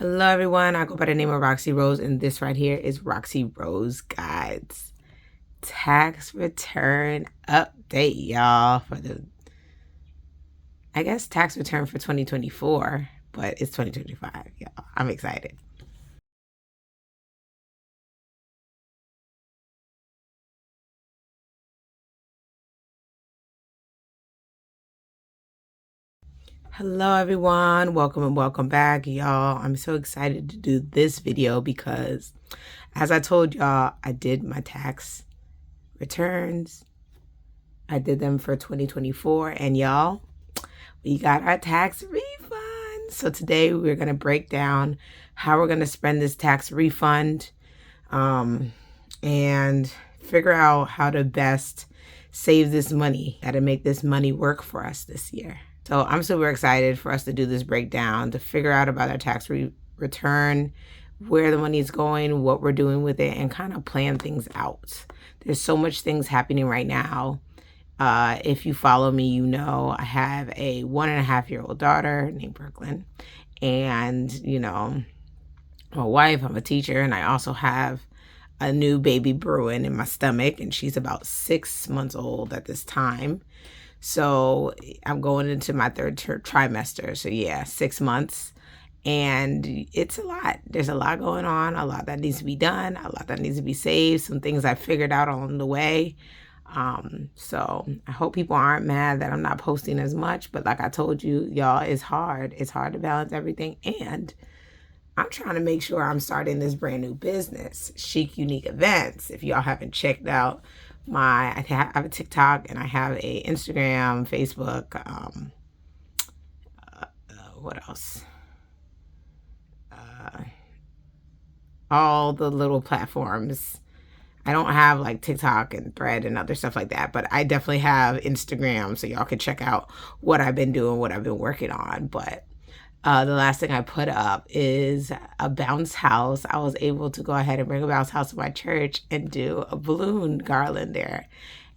Hello everyone, I go by the name of Roxy Rose, and this right here is Roxy Rose Guides tax return update, y'all, for the, I guess, tax return for 2024, but it's 2025, y'all. I'm excited. Hello everyone, welcome and welcome back, y'all. I'm so excited to do this video because, as I told y'all, I did my tax returns. I did them for 2024, and y'all, we got our tax refund. So today we're going to break down how we're going to spend this tax refund, and figure out how to best save this money, how to make this money work for us this year. So I'm super excited for us to do this breakdown, to figure out about our tax return, where the money is going, what we're doing with it, and kind of plan things out. There's so much things happening right now. If you follow me, you know I have a 1.5-year-old daughter named Brooklyn. And, my wife, I'm a teacher, and I also have a new baby brewing in my stomach, and she's about 6 months old at this time. So I'm going into my third trimester. So yeah, 6 months. And it's a lot. There's a lot going on, a lot that needs to be done, a lot that needs to be saved, some things I figured out along the way. So I hope people aren't mad that I'm not posting as much, but like I told you, y'all, it's hard. It's hard to balance everything. And I'm trying to make sure I'm starting this brand new business, Chic Unique Events. If y'all haven't checked out I have a TikTok and I have a Instagram, Facebook, what else? All the little platforms. I don't have like TikTok and Thread and other stuff like that, but I definitely have Instagram, so y'all can check out what I've been doing, what I've been working on. But the last thing I put up is a bounce house. I was able to go ahead and bring a bounce house to my church and do a balloon garland there.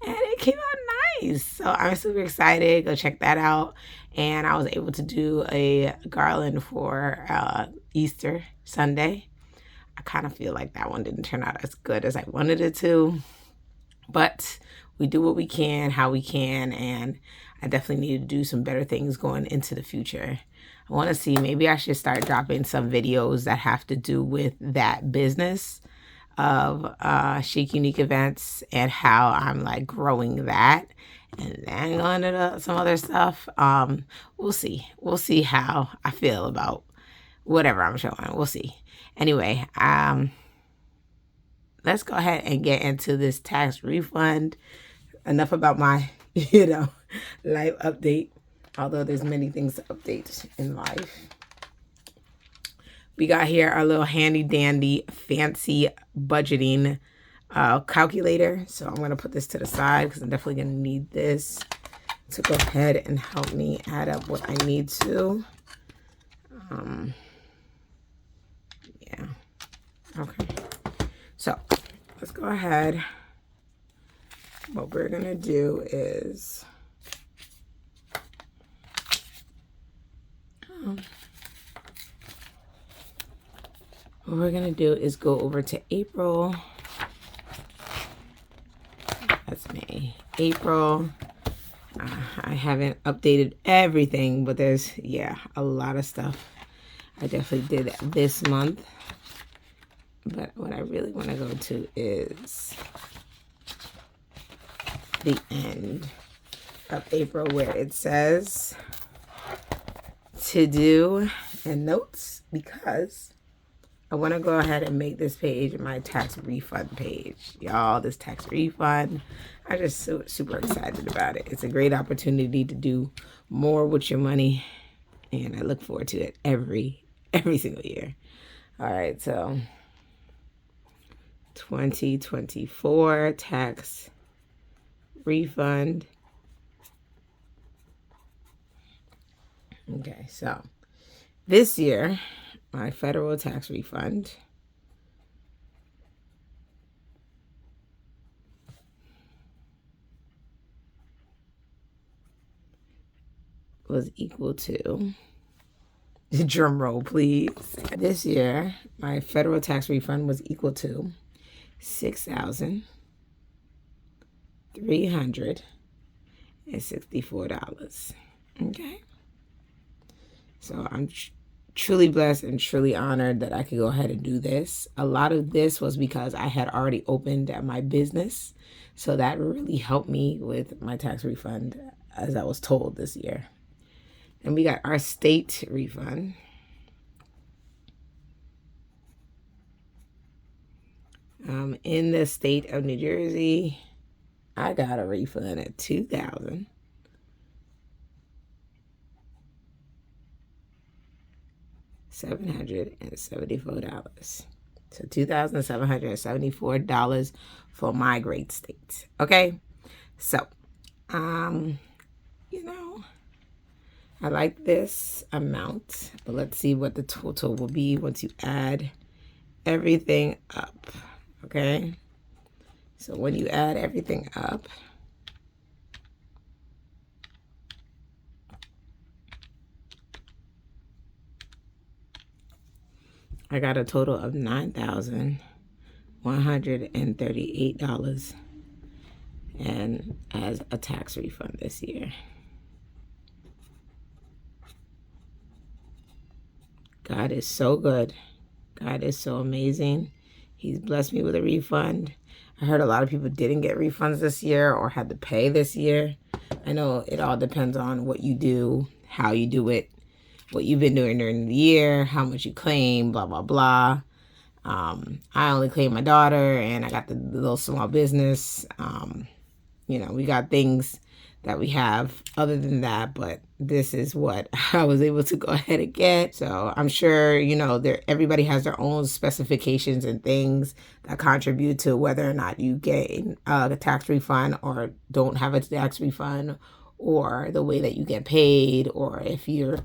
And it came out nice. So I'm super excited. Go check that out. And I was able to do a garland for Easter Sunday. I kind of feel like that one didn't turn out as good as I wanted it to. But we do what we can, how we can, and I definitely need to do some better things going into the future. I want to see, maybe I should start dropping some videos that have to do with that business of Chic Unique Events and how I'm like growing that, and then going into some other stuff. We'll see. We'll see how I feel about whatever I'm showing. We'll see. Anyway, let's go ahead and get into this tax refund. Enough about my, life update. Although there's many things to update in life. We got here our little handy dandy fancy budgeting calculator. So I'm going to put this to the side because I'm definitely going to need this to go ahead and help me add up what I need to. Yeah. Okay. So let's go ahead. What we're going to do is go over to April. That's May. April. I haven't updated everything, but there's, a lot of stuff I definitely did this month. But what I really want to go to is the end of April, where it says to do and notes, because I want to go ahead and make this page my tax refund page. Y'all, this tax refund, I'm just super excited about it. It's a great opportunity to do more with your money, and I look forward to it every single year. All right, so 2024 tax refund. Okay, so this year, my federal tax refund was equal to Drum roll, please. This year, my federal tax refund was equal to $6,364. Okay. So I'm truly blessed and truly honored that I could go ahead and do this. A lot of this was because I had already opened my business. So that really helped me with my tax refund, as I was told this year. And we got our state refund. In the state of New Jersey, I got a refund at $2,774. So $2,774 for my great state. Okay. So, you know, I like this amount, but let's see what the total will be once you add everything up. Okay. So when you add everything up, I got a total of $9,138 and as a tax refund this year. God is so good. God is so amazing. He's blessed me with a refund. I heard a lot of people didn't get refunds this year or had to pay this year. I know it all depends on what you do, how you do it, what you've been doing during the year, how much you claim, blah, blah, blah. I only claim my daughter and I got the little small business. You know, we got things that we have other than that, but this is what I was able to go ahead and get. So I'm sure, you know, everybody has their own specifications and things that contribute to whether or not you get a tax refund or don't have a tax refund, or the way that you get paid, or if you're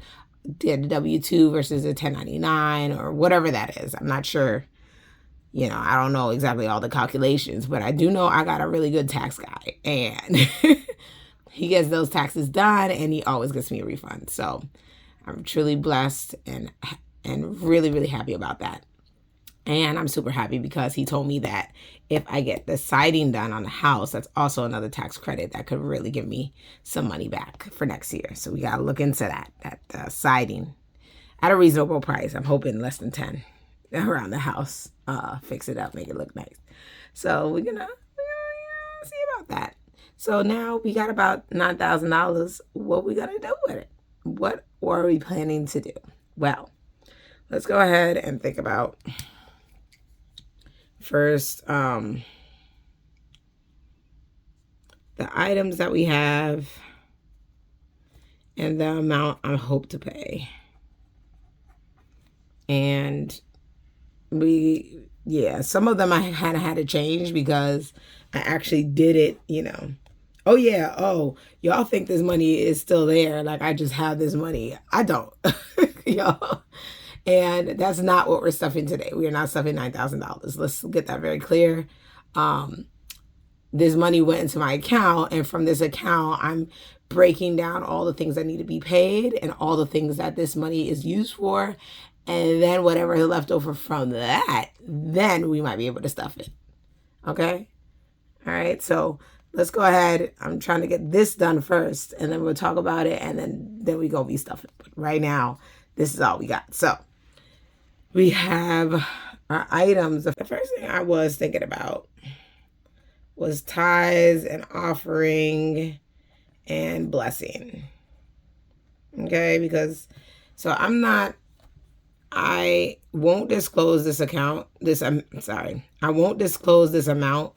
did a W-2 versus a 1099 or whatever that is. I'm not sure. You know, I don't know exactly all the calculations, but I do know I got a really good tax guy, and he gets those taxes done and he always gets me a refund. So I'm truly blessed and really, really happy about that. And I'm super happy because he told me that if I get the siding done on the house, that's also another tax credit that could really give me some money back for next year. So we got to look into that siding at a reasonable price. I'm hoping less than 10 around the house. Fix it up, make it look nice. So we're gonna see about that. So now we got about $9,000. What we gonna do with it? What are we planning to do? Well, let's go ahead and think about first the items that we have and the amount I hope to pay. And some of them I kind of had to change because I actually did it, you know. Oh yeah, y'all think this money is still there, like I just have this money. I don't. Y'all. And that's not what we're stuffing today. We are not stuffing $9,000. Let's get that very clear. This money went into my account, and from this account, I'm breaking down all the things that need to be paid and all the things that this money is used for. And then whatever is left over from that, then we might be able to stuff it. Okay? All right. So let's go ahead. I'm trying to get this done first, and then we'll talk about it, and then we go be stuffing. But right now, this is all we got. So we have our items. The first thing I was thinking about was tithes and offering and blessing. Okay? Because, so I won't disclose this account. I won't disclose this amount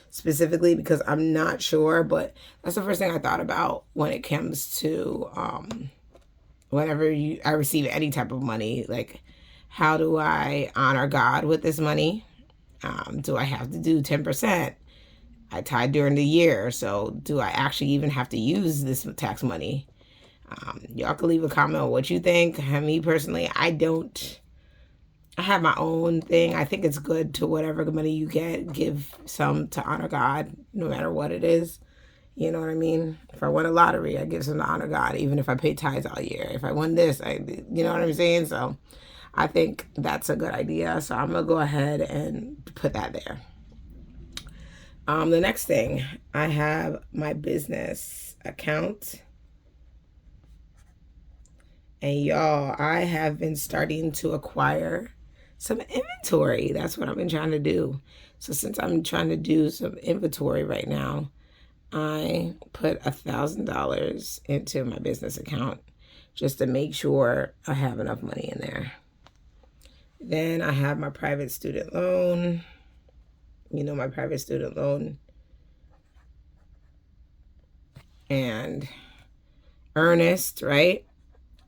specifically because I'm not sure, but that's the first thing I thought about when it comes to whenever I receive any type of money. Like, how do I honor God with this money? Do I have to do 10%? I tithe during the year, so do I actually even have to use this tax money? Y'all can leave a comment on what you think. Me personally, I don't. I have my own thing. I think it's good to whatever money you get, give some to honor God, no matter what it is. You know what I mean? If I won a lottery, I give some to honor God, even if I pay tithes all year. If I won this, you know what I'm saying? So I think that's a good idea. So I'm going to go ahead and put that there. The next thing, I have my business account. And y'all, I have been starting to acquire some inventory. That's what I've been trying to do. So since I'm trying to do some inventory right now, I put $1,000 into my business account just to make sure I have enough money in there. Then I have my private student loan. You know, my private student loan. And Ernest, right?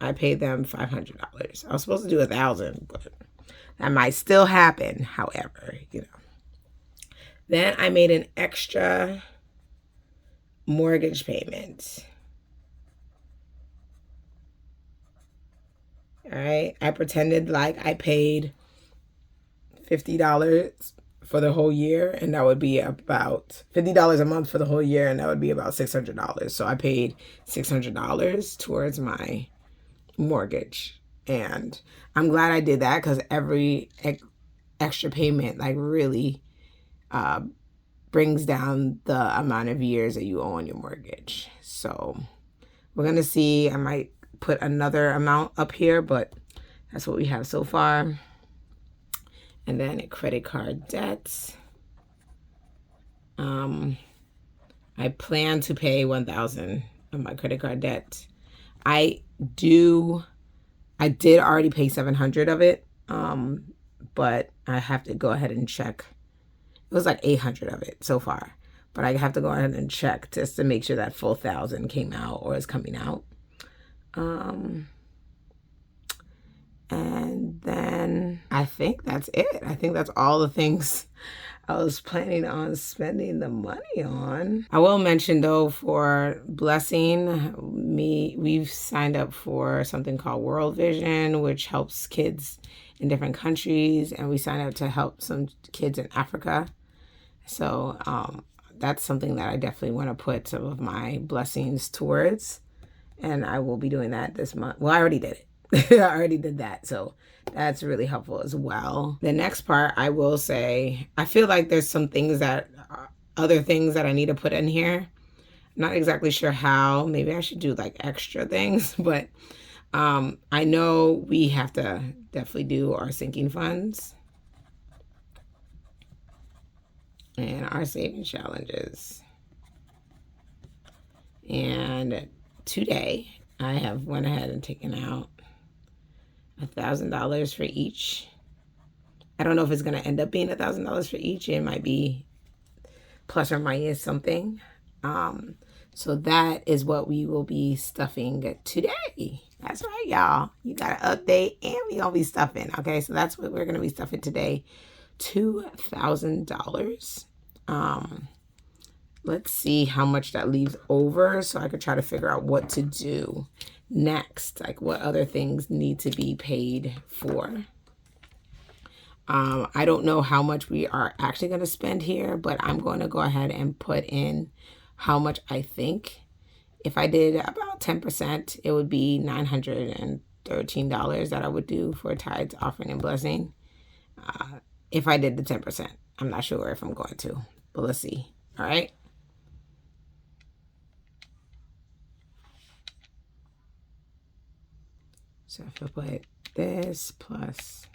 I paid them $500. I was supposed to do $1,000, but that might still happen, however, you know. Then I made an extra mortgage payment. All right. I pretended like I paid $50 for the whole year, and that would be about $50 a month for the whole year, and that would be about $600. So I paid $600 towards my mortgage. And I'm glad I did that because every extra payment like really brings down the amount of years that you owe on your mortgage. So we're going to see. I might put another amount up here, but that's what we have so far. And then a credit card debt. I plan to pay $1,000 of my credit card debt. I did already pay $700 of it, but I have to go ahead and check. It was like $800 of it so far, but I have to go ahead and check just to make sure that full $1,000 came out or is coming out. And then I think that's it. I think that's all the things I was planning on spending the money on. I will mention though, for Blessing, we've signed up for something called World Vision, which helps kids in different countries, and we signed up to help some kids in Africa. So that's something that I definitely want to put some of my blessings towards, and I will be doing that this month. Well, I already did it. I already did that, so that's really helpful as well. The next part, I will say, I feel like there's some things that other things that I need to put in here. I'm not exactly sure how. Maybe I should do like extra things, but I know we have to definitely do our sinking funds and our saving challenges. And today I have went ahead and taken out $1,000 for each. I don't know if it's going to end up being $1,000 for each. It might be plus or minus something. So that is what we will be stuffing today. That's right, y'all. You got to update and we going to be stuffing. Okay, so that's what we're going to be stuffing today. $2,000. Let's see how much that leaves over so I could try to figure out what to do next, like what other things need to be paid for. I don't know how much we are actually going to spend here, but I'm going to go ahead and put in how much I think. If I did about 10%, it would be $913 that I would do for tithes, offering, and blessing. If I did the 10%, I'm not sure if I'm going to, but let's see. All right. So if I put this plus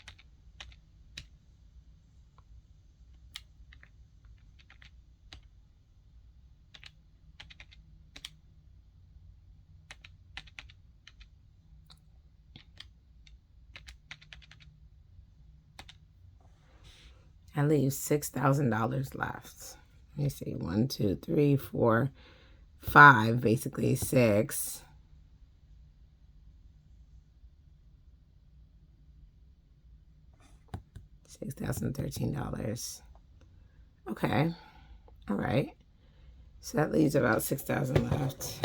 I leave $6,000 left. Let me see, 1, 2, 3, 4, 5, basically 6. $6,013. Okay. All right. So that leaves about 6,000 left.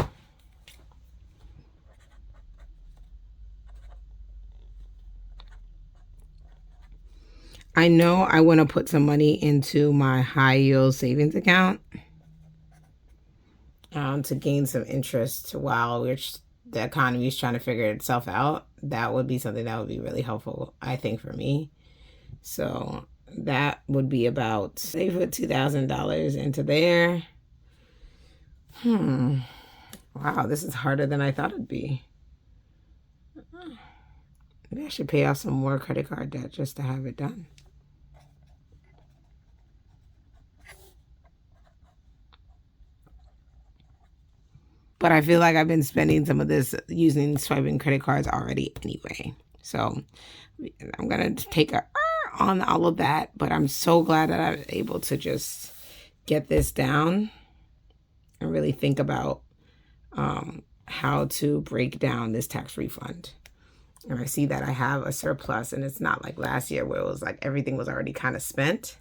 I know I want to put some money into my high yield savings account. to gain some interest while the economy is trying to figure itself out. That would be something that would be really helpful, I think, for me. So that would be about, say, put $2,000 into there. Wow, this is harder than I thought it'd be. Maybe I should pay off some more credit card debt just to have it done. But I feel like I've been spending some of this using swiping credit cards already anyway. So I'm going to take on all of that. But I'm so glad that I'm able to just get this down and really think about how to break down this tax refund. And I see that I have a surplus, and it's not like last year where it was like everything was already kind of spent.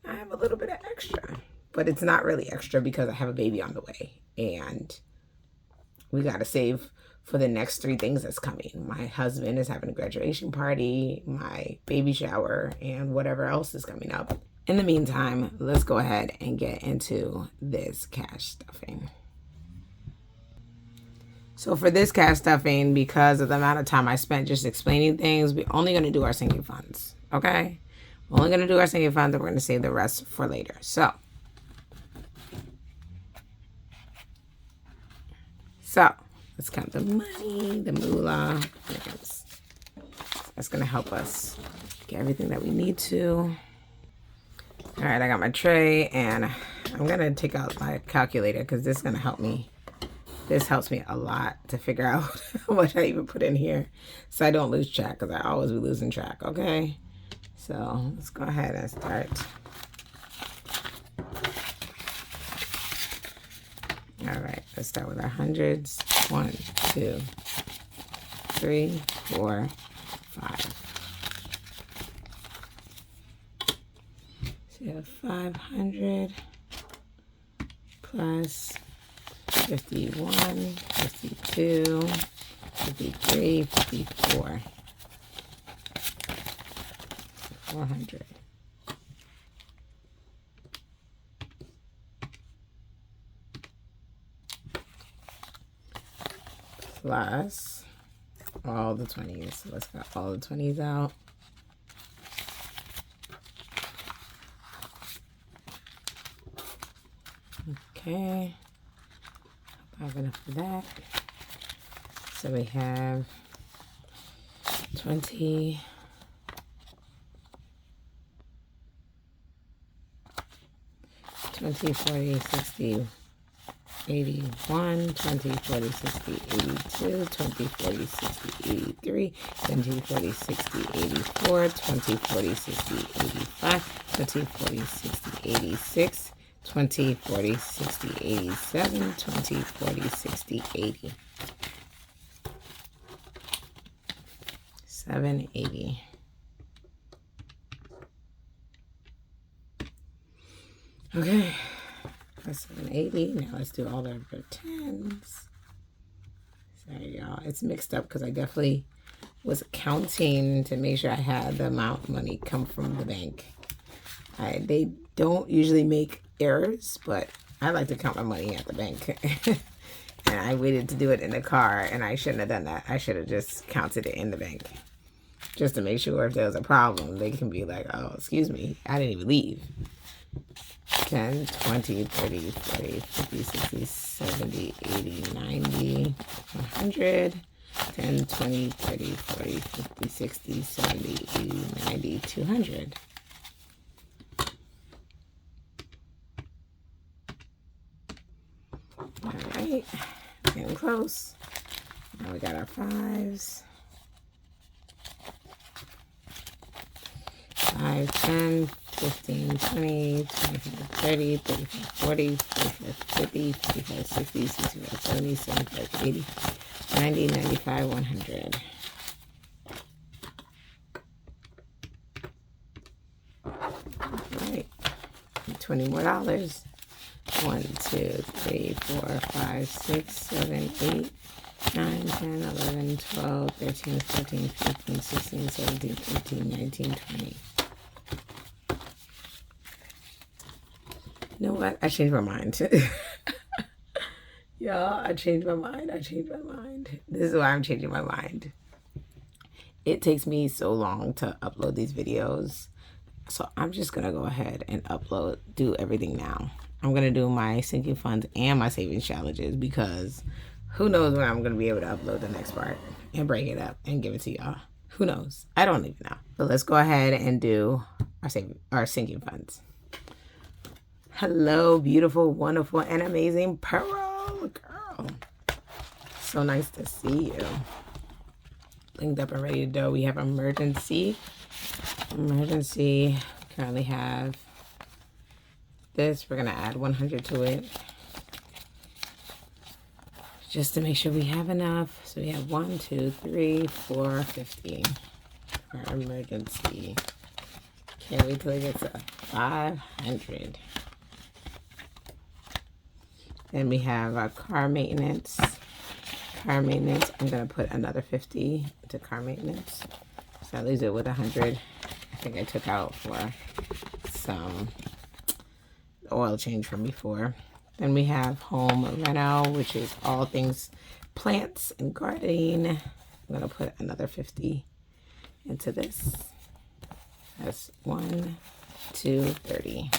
I have a little bit of extra, but it's not really extra because I have a baby on the way, and we got to save for the next 3 things that's coming. My husband is having a graduation party, my baby shower, and whatever else is coming up. In the meantime, let's go ahead and get into this cash stuffing. So for this cash stuffing, because of the amount of time I spent just explaining things, we're only going to do our sinking funds, okay? We're only going to do our sinking funds, and we're going to save the rest for later. So let's count the money, the moolah. That's going to help us get everything that we need to. All right, I got my tray, and I'm going to take out my calculator because this is going to help me. This helps me a lot to figure out how much I even put in here so I don't lose track, because I always be losing track, okay? So let's go ahead and start. All right, let's start with our hundreds. 1, 2, 3, 4, 5. So you have 500 plus 51, 52, 53, 54, 400. Plus all the 20s. So let's get all the 20s out. Okay. I have enough for that. So we have 20, 40, 60, 81, 20, 40, 60, 82, 20, 40, 60, 83, 20, 40, 60, 84, 20, 40, 60, 85, 20, 40, 60, 86, 20, 40, 60, 87, 20, 40, 60, 80. 780. Okay, that's 780. Now let's do all the pretends. Sorry, y'all. It's mixed up because I definitely was counting to make sure I had the amount of money come from the bank. They don't usually make errors, but I like to count my money at the bank. And I waited to do it in the car, and I shouldn't have done that. I should have just counted it in the bank, just to make sure if there was a problem, they can be like, oh, excuse me, I didn't even leave. 10, 20, 30, 40, 50, 60, 70, 80, 90, 100. 10, 20, 30, 40, 50, 60, 70, 80, 90, 200. All right, getting close. Now we got our 5s. 5, 10, 15, 20, 25, 30, 35, 40, 45, 50, 55, 60, 65, 70, 75, 80, 90, 95, 100. All right, $20 more. 1, 2, 3, 4, 5, 6, 7, 8, 9, 10, 11, 12, 13, 14, 15, 16, 17, 18, 19, 20. You know what? I changed my mind. Y'all, I changed my mind. This is why I'm changing my mind. It takes me so long to upload these videos. So I'm just going to go ahead and do everything now. I'm going to do my sinking funds and my savings challenges because who knows when I'm going to be able to upload the next part and break it up and give it to y'all. Who knows? I don't even know. So let's go ahead and do our sinking funds. Hello, beautiful, wonderful, and amazing Pearl girl. So nice to see you. Linked up and ready to go. We have emergency. Currently have this. We're gonna add 100 to it just to make sure we have enough. So we have 1, 2, 3, 4, 50 for emergency. Can't wait till it gets to 500. Then we have our car maintenance. I'm gonna put another 50 to car maintenance. So that leaves it with 100. I think I took out for some oil change from before. Then we have home reno, which is all things plants and gardening. I'm gonna put another 50 into this. That's 1, 2, 30.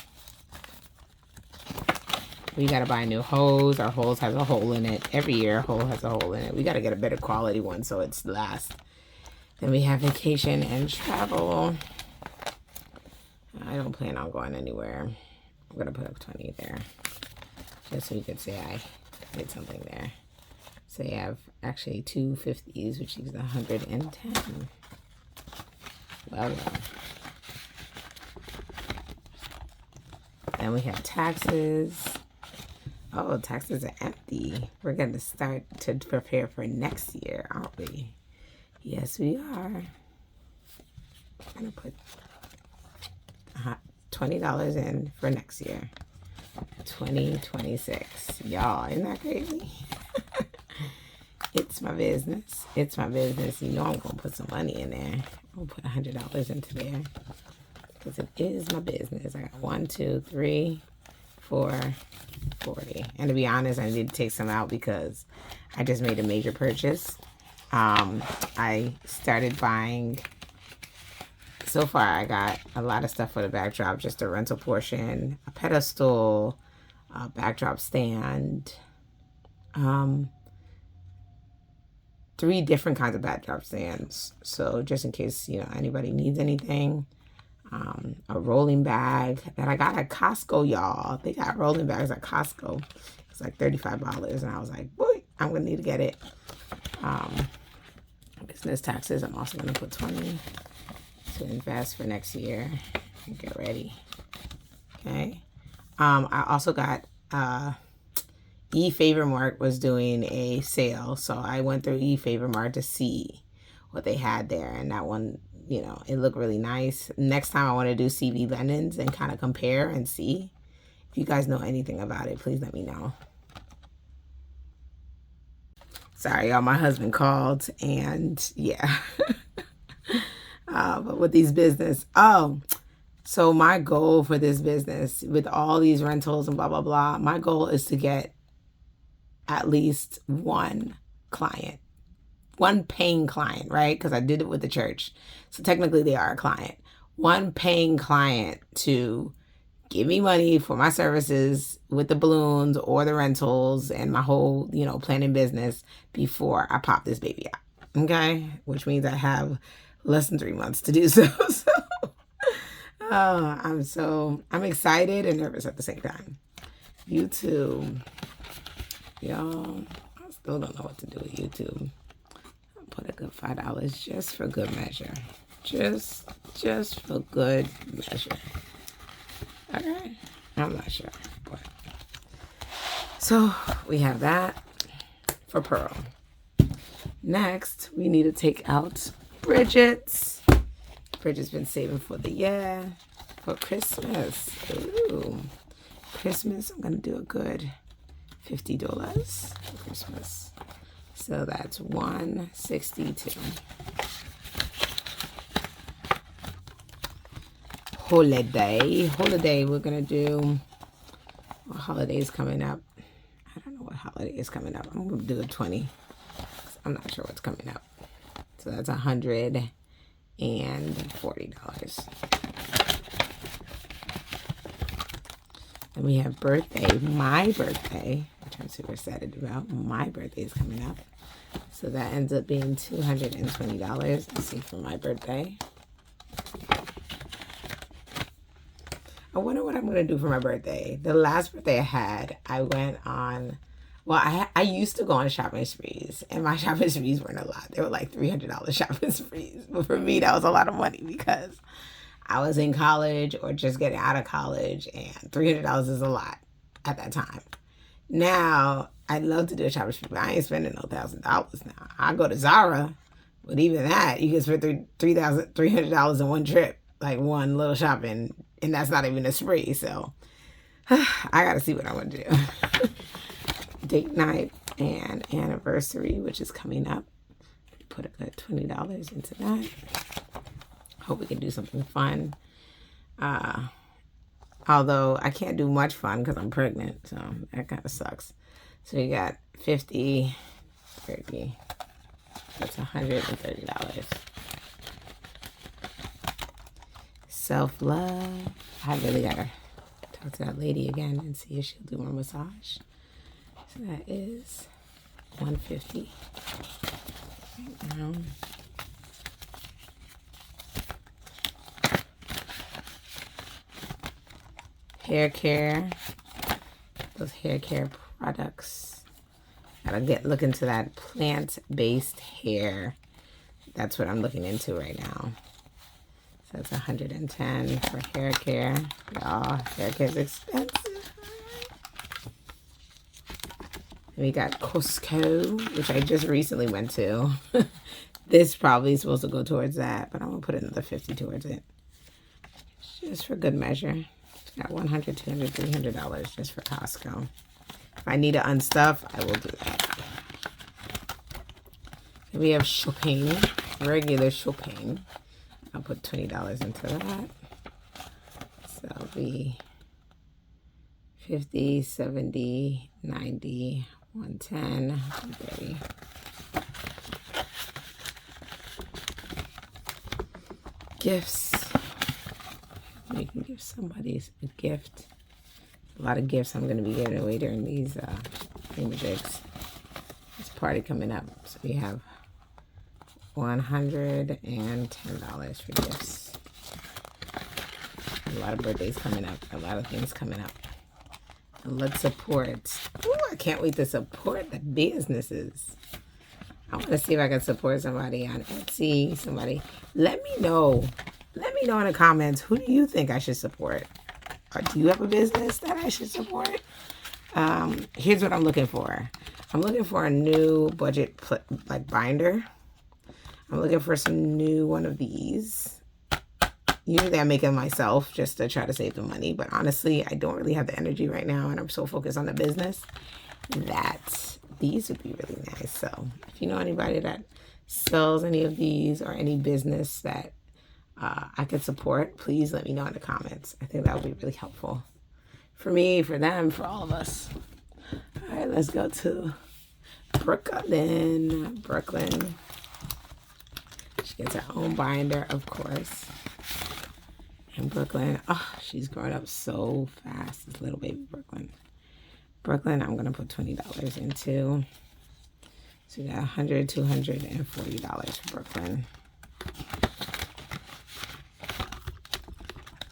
We gotta buy a new hose. Our hose has a hole in it. Every year a hole has a hole in it. We gotta get a better quality one so it's lasts. Then we have vacation and travel. I don't plan on going anywhere. I'm gonna put up 20 there. Just so you could say I did something there. So you have actually 2 50s, which is 110. Well. Then we have taxes. Oh, taxes are empty. We're going to start to prepare for next year, aren't we? Yes, we are. I'm going to put $20 in for next year. 2026. Y'all, isn't that crazy? It's my business. You know I'm going to put some money in there. I'm going to put $100 into there because it is my business. I got 1, 2, 3, 4, 40. And to be honest, I need to take some out because I just made a major purchase. I started buying, so far I got a lot of stuff for the backdrop, just a rental portion, a pedestal, a backdrop stand, 3 different kinds of backdrop stands. So just in case, anybody needs anything. A rolling bag that I got at Costco, y'all. They got rolling bags at Costco. It's like $35. And I was like, boy, I'm going to need to get it. Business taxes, I'm also going to put 20 to invest for next year and get ready. Okay. I also got eFavorMart was doing a sale. So I went through eFavorMart to see what they had there. And that one, it looked really nice. Next time I want to do CV linens and kind of compare and see. If you guys know anything about it, please let me know. Sorry, y'all, my husband called and yeah. But with these business, so my goal for this business with all these rentals and blah, blah, blah, my goal is to get at least one client. One paying client, right? Because I did it with the church. So technically they are a client. One paying client to give me money for my services with the balloons or the rentals and my whole, planning business before I pop this baby out. Okay? Which means I have less than 3 months to do so. I'm excited and nervous at the same time. YouTube. Y'all, I still don't know what to do with YouTube. Put a good $5 just for good measure. Just for good measure. Okay? I'm not sure. But. So we have that for Pearl. Next, we need to take out Bridget's. Bridget's been saving for the year. For Christmas. Ooh. Christmas, I'm going to do a good $50 for Christmas. So that's 162. Holiday, we're gonna do. Well, holidays coming up. I don't know what holiday is coming up. I'm gonna do a 20. I'm not sure what's coming up. So that's $140. Then we have birthday, my birthday, which I'm super excited about. My birthday is coming up. So that ends up being $220. Let's see, for my birthday. I wonder what I'm going to do for my birthday. The last birthday I had, I went on, well, I used to go on shopping sprees, and my shopping sprees weren't a lot. They were like $300 shopping sprees. But for me, that was a lot of money because I was in college or just getting out of college, and $300 is a lot at that time. Now, I'd love to do a shopping spree, but I ain't spending no $1,000 now. I go to Zara, but even that, you can spend $300 in one trip, like one little shopping, and that's not even a spree. So I got to see what I want to do. Date night and anniversary, which is coming up. Put a good $20 into that. Hope we can do something fun. Although I can't do much fun because I'm pregnant, so that kind of sucks. So we got 50, 30. That's $130. Self-love. I really gotta talk to that lady again and see if she'll do more massage. So that is $150 right now. Hair care. Those hair care products. Gotta look into that plant-based hair. That's what I'm looking into right now. So that's $110 for hair care. Y'all, hair care is expensive. And we got Costco, which I just recently went to. This probably is supposed to go towards that, but I'm gonna put another $50 towards it. Just for good measure. Got $100, $200, $300 just for Costco. If I need to unstuff, I will do that. And we have shopping, regular shopping. I'll put $20 into that. So it'll be 50, 70, 90, 110, 130. Gifts. You can give somebody a gift. A lot of gifts I'm going to be giving away during these images. This party coming up. So we have $110 for gifts. A lot of birthdays coming up. A lot of things coming up. And let's support. Ooh, I can't wait to support the businesses. I want to see if I can support somebody on Etsy. Somebody. Let me know. Let me know in the comments, who do you think I should support? Or do you have a business that I should support? Here's what I'm looking for. I'm looking for a new budget binder. I'm looking for some new one of these. Usually I make them myself just to try to save the money. But honestly, I don't really have the energy right now. And I'm so focused on the business that these would be really nice. So if you know anybody that sells any of these or any business that I could support, please let me know in the comments. I think that would be really helpful for me, for them, for all of us. All right, let's go to Brooklyn. She gets her own binder, of course. And Brooklyn, oh, she's growing up so fast, this little baby Brooklyn, I'm going to put $20 into. So we got $100, $240 for Brooklyn.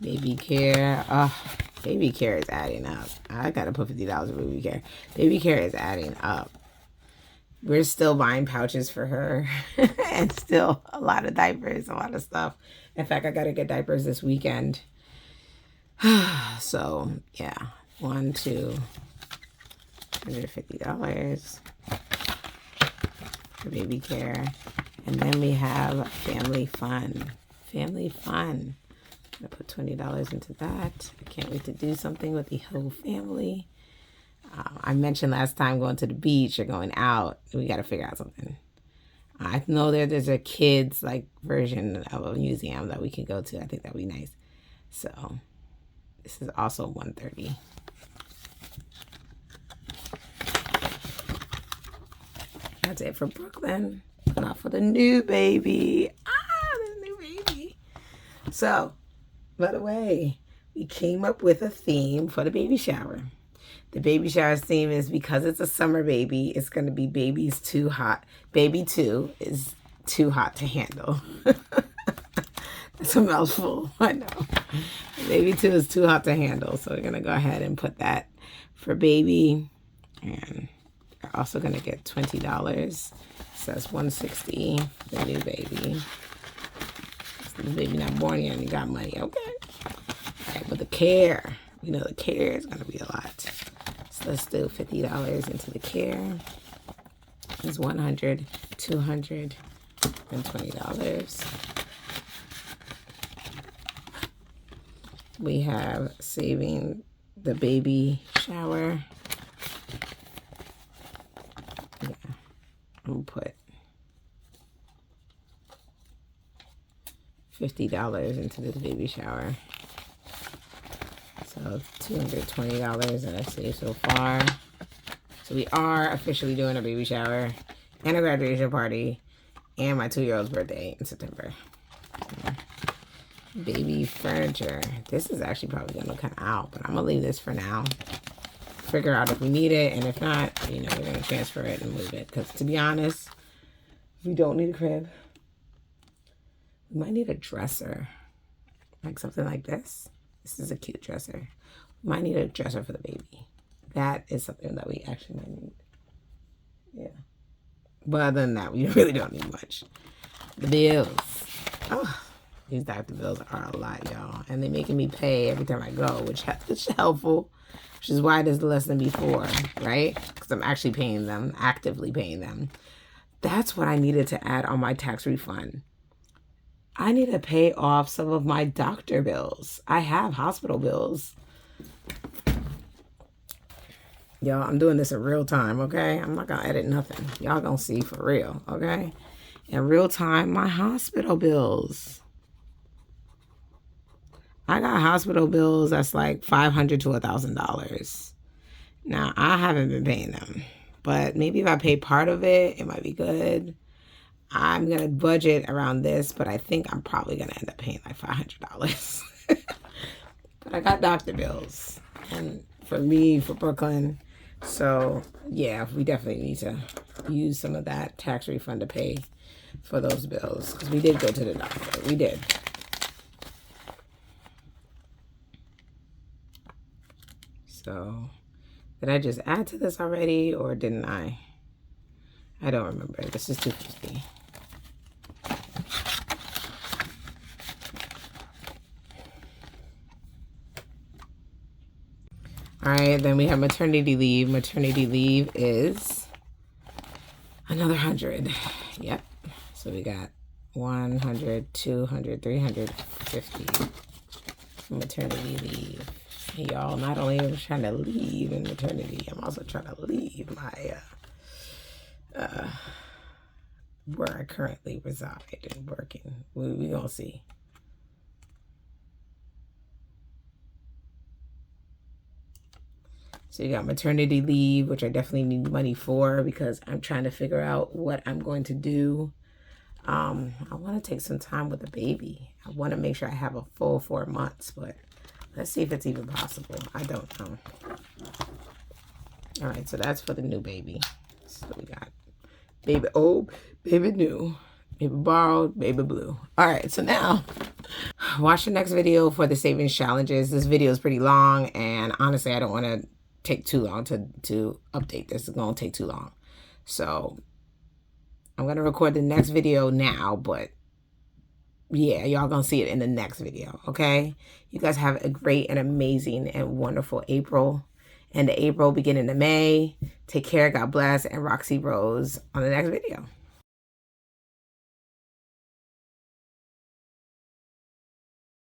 Baby care. Oh, baby care is adding up. I gotta put $50 for baby care. Baby care is adding up. We're still buying pouches for her and still a lot of diapers, a lot of stuff. In fact, I gotta get diapers this weekend. So yeah, $150 for baby care. And then we have family fun. I'm gonna put $20 into that. I can't wait to do something with the whole family. I mentioned last time going to the beach or going out. We got to figure out something. I know there's a kids version of a museum that we can go to. I think that would be nice. So this is also $130. that's it for Brooklyn. Now for the new baby. The new baby. So, by the way, we came up with a theme for the baby shower. The baby shower theme is because it's a summer baby, it's going to be baby's too hot. Baby 2 is too hot to handle. That's a mouthful, I know. Baby 2 is too hot to handle, so we're going to go ahead and put that for baby. And you're also going to get $20. So that's $160 for the new baby. So the baby not born yet and you got money, okay? All right, but the care, you know, the care is going to be a lot. So let's do $50 into the care. It's $100, $200, and $20. We have saving the baby shower. Yeah, I'm gonna put $50 into this baby shower. So $220 that I've saved so far. So we are officially doing a baby shower and a graduation party and my 2-year-old's birthday in September. Baby furniture. This is actually probably gonna come out, but I'm gonna leave this for now. Figure out if we need it, and if not, you know, we're gonna transfer it and move it. Because to be honest, we don't need a crib. We might need a dresser, like something like this. This is a cute dresser. We might need a dresser for the baby. That is something that we actually might need. Yeah. But other than that, we really don't need much. The bills. Oh. These doctor bills are a lot, y'all. And they're making me pay every time I go, which is helpful. Which is why there's less than before, right? Because I'm actually paying them, actively paying them. That's what I needed to add on my tax refund. I need to pay off some of my doctor bills. I have hospital bills. Y'all, I'm doing this in real time, okay? I'm not going to edit nothing. Y'all going to see for real, okay? In real time, my hospital bills. I got hospital bills that's like $500 to $1,000. Now, I haven't been paying them, but maybe if I pay part of it, it might be good. I'm going to budget around this, but I think I'm probably going to end up paying like $500. But I got doctor bills, and for me, for Brooklyn. So, yeah, we definitely need to use some of that tax refund to pay for those bills, because we did go to the doctor. We did. So, did I just add to this already, or didn't I? I don't remember. This is $250. All right, then we have maternity leave. Maternity leave is another 100. Yep. So we got 100, 200, 350 maternity leave. Y'all, not only am I trying to leave in maternity, I'm also trying to leave my where I currently reside and working. We gonna see. So you got maternity leave, which I definitely need money for because I'm trying to figure out what I'm going to do. I want to take some time with the baby. I want to make sure I have a full 4 months, but let's see if it's even possible. I don't know. All right, so that's for the new baby. So we got baby old, baby new, baby borrowed, baby blue. All right, so now watch the next video for the savings challenges. This video is pretty long, and honestly, I don't want to take too long to update this. It's going to take too long. So I'm going to record the next video now, but yeah, y'all gonna see it in the next video, okay? You guys have a great and amazing and wonderful April. And the April beginning of May. Take care, God bless, and Roxy Rose on the next video.